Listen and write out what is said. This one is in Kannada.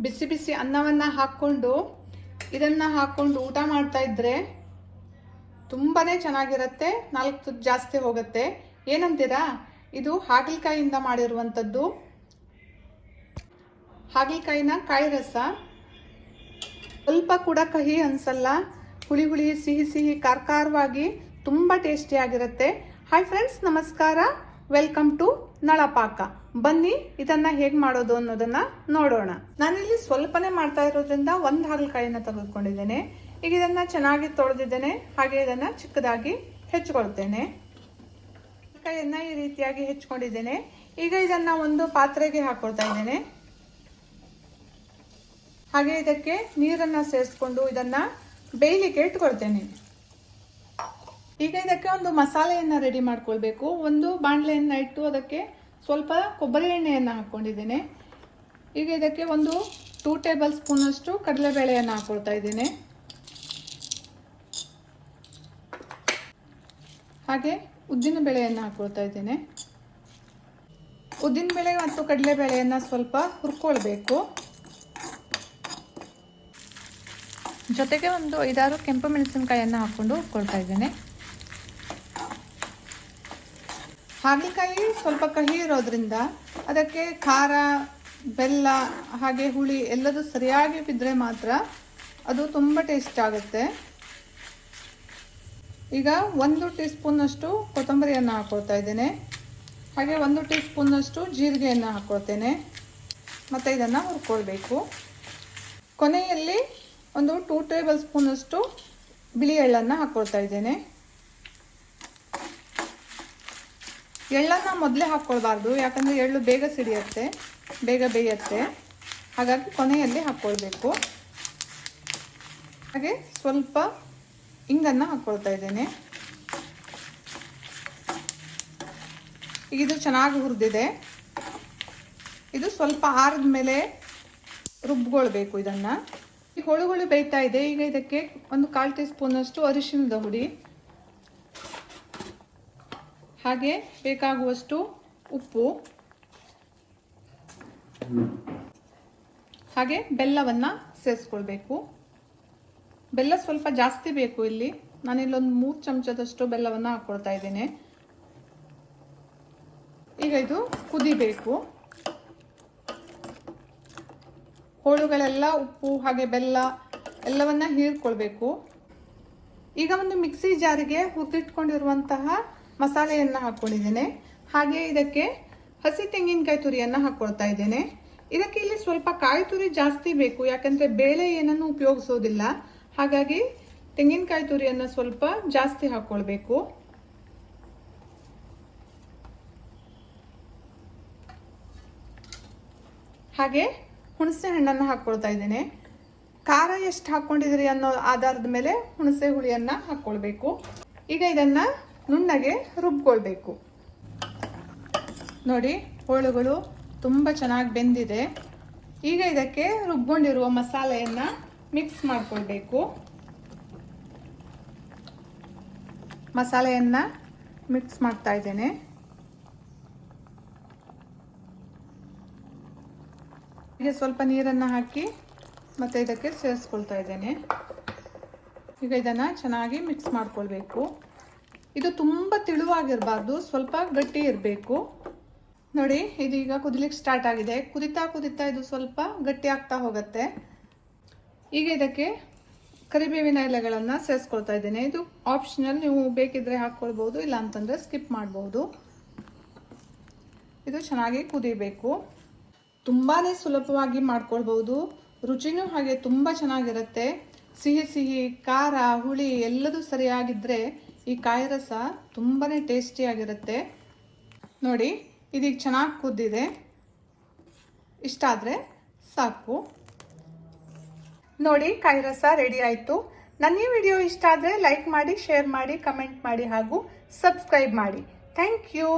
ಬಿಸಿ ಬಿಸಿ ಅನ್ನವನ್ನು ಹಾಕ್ಕೊಂಡು ಇದನ್ನು ಹಾಕ್ಕೊಂಡು ಊಟ ಮಾಡ್ತಾ ಇದ್ರೆ ತುಂಬಾ ಚೆನ್ನಾಗಿರುತ್ತೆ. 4 ತುತ್ತು ಜಾಸ್ತಿ ಹೋಗುತ್ತೆ. ಏನಂತೀರಾ? ಇದು ಹಾಗಲಕಾಯಿಯಿಂದ ಮಾಡಿರುವಂಥದ್ದು. ಹಾಗಲಕಾಯಿನ ಕಾಯಿ ರಸ ಸ್ವಲ್ಪ ಕೂಡ ಕಹಿ ಅನ್ಸಲ್ಲ. ಹುಳಿ ಹುಳಿ ಸಿಹಿ ಸಿಹಿ ಖಾರವಾಗಿ ತುಂಬ ಟೇಸ್ಟಿಯಾಗಿರುತ್ತೆ. ಹಾಯ್ ಫ್ರೆಂಡ್ಸ್, ನಮಸ್ಕಾರ. ವೆಲ್ಕಮ್ ಟು ನಳಪಾಕ. ಬನ್ನಿ ಇದನ್ನು ಹೇಗೆ ಮಾಡೋದು ಅನ್ನೋದನ್ನು ನೋಡೋಣ. ನಾನಿಲ್ಲಿ ಸ್ವಲ್ಪನೇ ಮಾಡ್ತಾ ಇರೋದ್ರಿಂದ ಒಂದು ಹಾಗಲಕಾಯಿನ ತೆಗೆದುಕೊಂಡಿದ್ದೇನೆ. ಈಗ ಇದನ್ನು ಚೆನ್ನಾಗಿ ತೊಳೆದಿದ್ದೇನೆ. ಹಾಗೆ ಇದನ್ನು ಚಿಕ್ಕದಾಗಿ ಹೆಚ್ಚಿಕೊಳ್ತೇನೆ. ಹಾಗಲಕಾಯಿಯನ್ನು ಈ ರೀತಿಯಾಗಿ ಹೆಚ್ಚಿಕೊಂಡಿದ್ದೇನೆ. ಈಗ ಇದನ್ನು ಒಂದು ಪಾತ್ರೆಗೆ ಹಾಕೊಳ್ತಾ ಇದ್ದೇನೆ. ಹಾಗೆ ಇದಕ್ಕೆ ನೀರನ್ನು ಸೇರಿಸ್ಕೊಂಡು ಇದನ್ನು ಬೇಯಲಿಕ್ಕೆ ಇಟ್ಕೊಳ್ತೇನೆ. ಈಗ ಇದಕ್ಕೆ ಒಂದು ಮಸಾಲೆಯನ್ನು ರೆಡಿ ಮಾಡ್ಕೊಳ್ಬೇಕು. ಒಂದು ಬಾಣಲೆಯನ್ನು ಇಟ್ಟು ಅದಕ್ಕೆ ಸ್ವಲ್ಪ ಕೊಬ್ಬರಿ ಎಣ್ಣೆಯನ್ನು ಹಾಕ್ಕೊಂಡಿದ್ದೇನೆ. ಈಗ ಇದಕ್ಕೆ ಒಂದು 2 ಟೇಬಲ್ ಸ್ಪೂನಷ್ಟು ಕಡಲೆಬೇಳೆಯನ್ನು ಹಾಕ್ಕೊಳ್ತಾ ಇದ್ದೇನೆ. ಹಾಗೆ ಉದ್ದಿನ ಬೇಳೆಯನ್ನು ಹಾಕ್ಕೊಳ್ತಾ ಇದ್ದೇನೆ. ಉದ್ದಿನ ಬೇಳೆ ಮತ್ತು ಕಡಲೆಬೇಳೆಯನ್ನು ಸ್ವಲ್ಪ ಹುರ್ಕೊಳ್ಬೇಕು. ಜೊತೆಗೆ ಒಂದು 5-6 ಕೆಂಪು ಮೆಣಸಿನಕಾಯಿಯನ್ನು ಹಾಕ್ಕೊಂಡು ಹುರ್ಕೊಳ್ತಾ ಇದ್ದೇನೆ. ಹಾಗಲಕಾಯಿ ಸ್ವಲ್ಪ ಕಹಿ ಇರೋದ್ರಿಂದ ಅದಕ್ಕೆ ಖಾರ, ಬೆಲ್ಲ ಹಾಗೆ ಹುಳಿ ಎಲ್ಲದೂ ಸರಿಯಾಗಿ ಬಿದ್ದರೆ ಮಾತ್ರ ಅದು ತುಂಬ ಟೇಸ್ಟ್ ಆಗುತ್ತೆ. ಈಗ 1 ಟೀ ಸ್ಪೂನಷ್ಟು ಕೊತ್ತಂಬರಿಯನ್ನು ಹಾಕ್ಕೊಳ್ತಾ ಇದ್ದೇನೆ. ಹಾಗೆ 1 ಟೀ ಸ್ಪೂನಷ್ಟು ಜೀರಿಗೆಯನ್ನು ಹಾಕ್ಕೊಳ್ತೇನೆ. ಮತ್ತು ಇದನ್ನು ಹುರ್ಕೊಳ್ಬೇಕು. ಕೊನೆಯಲ್ಲಿ ಒಂದು 2 ಟೇಬಲ್ ಸ್ಪೂನಷ್ಟು ಬಿಳಿ ಎಳ್ಳನ್ನು ಹಾಕ್ಕೊಳ್ತಾ ಇದ್ದೇನೆ. ಎಳ್ಳನ್ನು ಮೊದಲೇ ಹಾಕ್ಕೊಳ್ಬಾರ್ದು, ಯಾಕಂದರೆ ಎಳ್ಳು ಬೇಗ ಸಿಡಿಯುತ್ತೆ, ಬೇಗ ಬೇಯುತ್ತೆ. ಹಾಗಾಗಿ ಕೊನೆಯಲ್ಲಿ ಹಾಕ್ಕೊಳ್ಬೇಕು. ಹಾಗೆ ಸ್ವಲ್ಪ ಇಂಗನ್ನು ಹಾಕ್ಕೊಳ್ತಾ ಇದ್ದೇನೆ. ಈಗ ಇದು ಚೆನ್ನಾಗಿ ಹುರಿದಿದೆ. ಇದು ಸ್ವಲ್ಪ ಆರಿದ ಮೇಲೆ ರುಬ್ಕೊಳ್ಬೇಕು ಇದನ್ನು. ಈ ಹೋಳುಗಳು ಬೇಯ್ತಾ ಇದೆ. ಈಗ ಇದಕ್ಕೆ ಒಂದು 1/4 ಟೀ ಸ್ಪೂನಷ್ಟು ಅರಿಶಿಣದ ಹುಡಿ, ಹಾಗೆ ಬೇಕಾಗುವಷ್ಟು ಉಪ್ಪು, ಹಾಗೆ ಬೆಲ್ಲವನ್ನು ಸೇರಿಸ್ಕೊಳ್ಬೇಕು. ಬೆಲ್ಲ ಸ್ವಲ್ಪ ಜಾಸ್ತಿ ಬೇಕು. ಇಲ್ಲಿ ನಾನಿಲ್ಲೊಂದು 3 ಚಮಚದಷ್ಟು ಬೆಲ್ಲವನ್ನು ಹಾಕ್ಕೊಳ್ತಾ ಇದ್ದೇನೆ. ಈಗ ಇದು ಕುದಿಬೇಕು. ಹೋಳುಗಳೆಲ್ಲ ಉಪ್ಪು ಹಾಗೆ ಬೆಲ್ಲ ಎಲ್ಲವನ್ನ ಹೀರ್ಕೊಳ್ಬೇಕು. ಈಗ ಒಂದು ಮಿಕ್ಸಿ ಜಾರಿಗೆ ಹುರಿದಿಟ್ಕೊಂಡಿರುವಂತಹ ಮಸಾಲೆಯನ್ನು ಹಾಕ್ಕೊಂಡಿದ್ದೇನೆ. ಹಾಗೆ ಇದಕ್ಕೆ ಹಸಿ ತೆಂಗಿನಕಾಯಿ ತುರಿಯನ್ನು ಹಾಕ್ಕೊಳ್ತಾ ಇದ್ದೇನೆ. ಇದಕ್ಕೆ ಇಲ್ಲಿ ಸ್ವಲ್ಪ ಕಾಯಿ ತುರಿ ಜಾಸ್ತಿ ಬೇಕು, ಯಾಕಂದರೆ ಬೇಳೆ ಏನನ್ನು ಉಪಯೋಗಿಸೋದಿಲ್ಲ. ಹಾಗಾಗಿ ತೆಂಗಿನಕಾಯಿ ತುರಿಯನ್ನು ಸ್ವಲ್ಪ ಜಾಸ್ತಿ ಹಾಕ್ಕೊಳ್ಬೇಕು. ಹಾಗೆ ಹುಣಸೆ ಹಣ್ಣನ್ನು ಹಾಕ್ಕೊಳ್ತಾ ಇದ್ದೇನೆ. ಖಾರ ಎಷ್ಟು ಹಾಕ್ಕೊಂಡಿದ್ರಿ ಅನ್ನೋ ಆಧಾರದ ಮೇಲೆ ಹುಣಸೆ ಹುಳಿಯನ್ನು ಹಾಕ್ಕೊಳ್ಬೇಕು. ಈಗ ಇದನ್ನು ನುಣ್ಣಗೆ ರುಬ್ಕೊಳ್ಬೇಕು. ನೋಡಿ, ಹೋಳುಗಳು ತುಂಬ ಚೆನ್ನಾಗಿ ಬೆಂದಿದೆ. ಈಗ ಇದಕ್ಕೆ ರುಬ್ಕೊಂಡಿರುವ ಮಸಾಲೆಯನ್ನು ಮಿಕ್ಸ್ ಮಾಡ್ಕೊಳ್ಬೇಕು. ಮಸಾಲೆಯನ್ನು ಮಿಕ್ಸ್ ಮಾಡ್ತಾ ಇದ್ದೇನೆ. ಈಗ ಸ್ವಲ್ಪ ನೀರನ್ನು ಹಾಕಿ ಮತ್ತೆ ಇದಕ್ಕೆ ಸೇರಿಸ್ಕೊಳ್ತಾ ಇದ್ದೇನೆ. ಈಗ ಇದನ್ನು ಚೆನ್ನಾಗಿ ಮಿಕ್ಸ್ ಮಾಡ್ಕೊಳ್ಬೇಕು. ಇದು ತುಂಬ ತಿಳುವಾಗಿರಬಾರ್ದು, ಸ್ವಲ್ಪ ಗಟ್ಟಿ ಇರಬೇಕು. ನೋಡಿ, ಇದೀಗ ಕುದಿಲಿಕ್ಕೆ ಸ್ಟಾರ್ಟ್ ಆಗಿದೆ. ಕುದಿತಾ ಕುದಿತಾ ಇದು ಸ್ವಲ್ಪ ಗಟ್ಟಿ ಆಗ್ತಾ ಹೋಗುತ್ತೆ. ಈಗ ಇದಕ್ಕೆ ಕರಿಬೇವಿನ ಎಲೆಗಳನ್ನು ಸೇರಿಸ್ಕೊಳ್ತಾ ಇದ್ದೇನೆ. ಇದು ಆಪ್ಷನಲ್, ನೀವು ಬೇಕಿದ್ರೆ ಹಾಕ್ಕೊಳ್ಬೋದು, ಇಲ್ಲ ಅಂತಂದರೆ ಸ್ಕಿಪ್ ಮಾಡ್ಬೋದು. ಇದು ಚೆನ್ನಾಗಿ ಕುದಿಬೇಕು. ತುಂಬಾ ಸುಲಭವಾಗಿ ಮಾಡ್ಕೊಳ್ಬೋದು. ರುಚಿನೂ ಹಾಗೆ ತುಂಬ ಚೆನ್ನಾಗಿರುತ್ತೆ. ಸಿಹಿ ಸಿಹಿ, ಖಾರ, ಹುಳಿ ಎಲ್ಲದೂ ಸರಿಯಾಗಿದ್ದರೆ ಈ ಕಾಯಿ ರಸ ತುಂಬಾ ಟೇಸ್ಟಿಯಾಗಿರುತ್ತೆ. ನೋಡಿ, ಇದೀಗ ಚೆನ್ನಾಗಿ ಕುದ್ದಿದೆ. ಇಷ್ಟ ಆದರೆ ಸಾಕು. ನೋಡಿ, ಕಾಯಿ ರಸ ರೆಡಿ ಆಯಿತು. ನನ್ನ ಈ ವಿಡಿಯೋ ಇಷ್ಟ ಆದರೆ ಲೈಕ್ ಮಾಡಿ, ಶೇರ್ ಮಾಡಿ, ಕಮೆಂಟ್ ಮಾಡಿ ಹಾಗೂ ಸಬ್ಸ್ಕ್ರೈಬ್ ಮಾಡಿ. Thank you.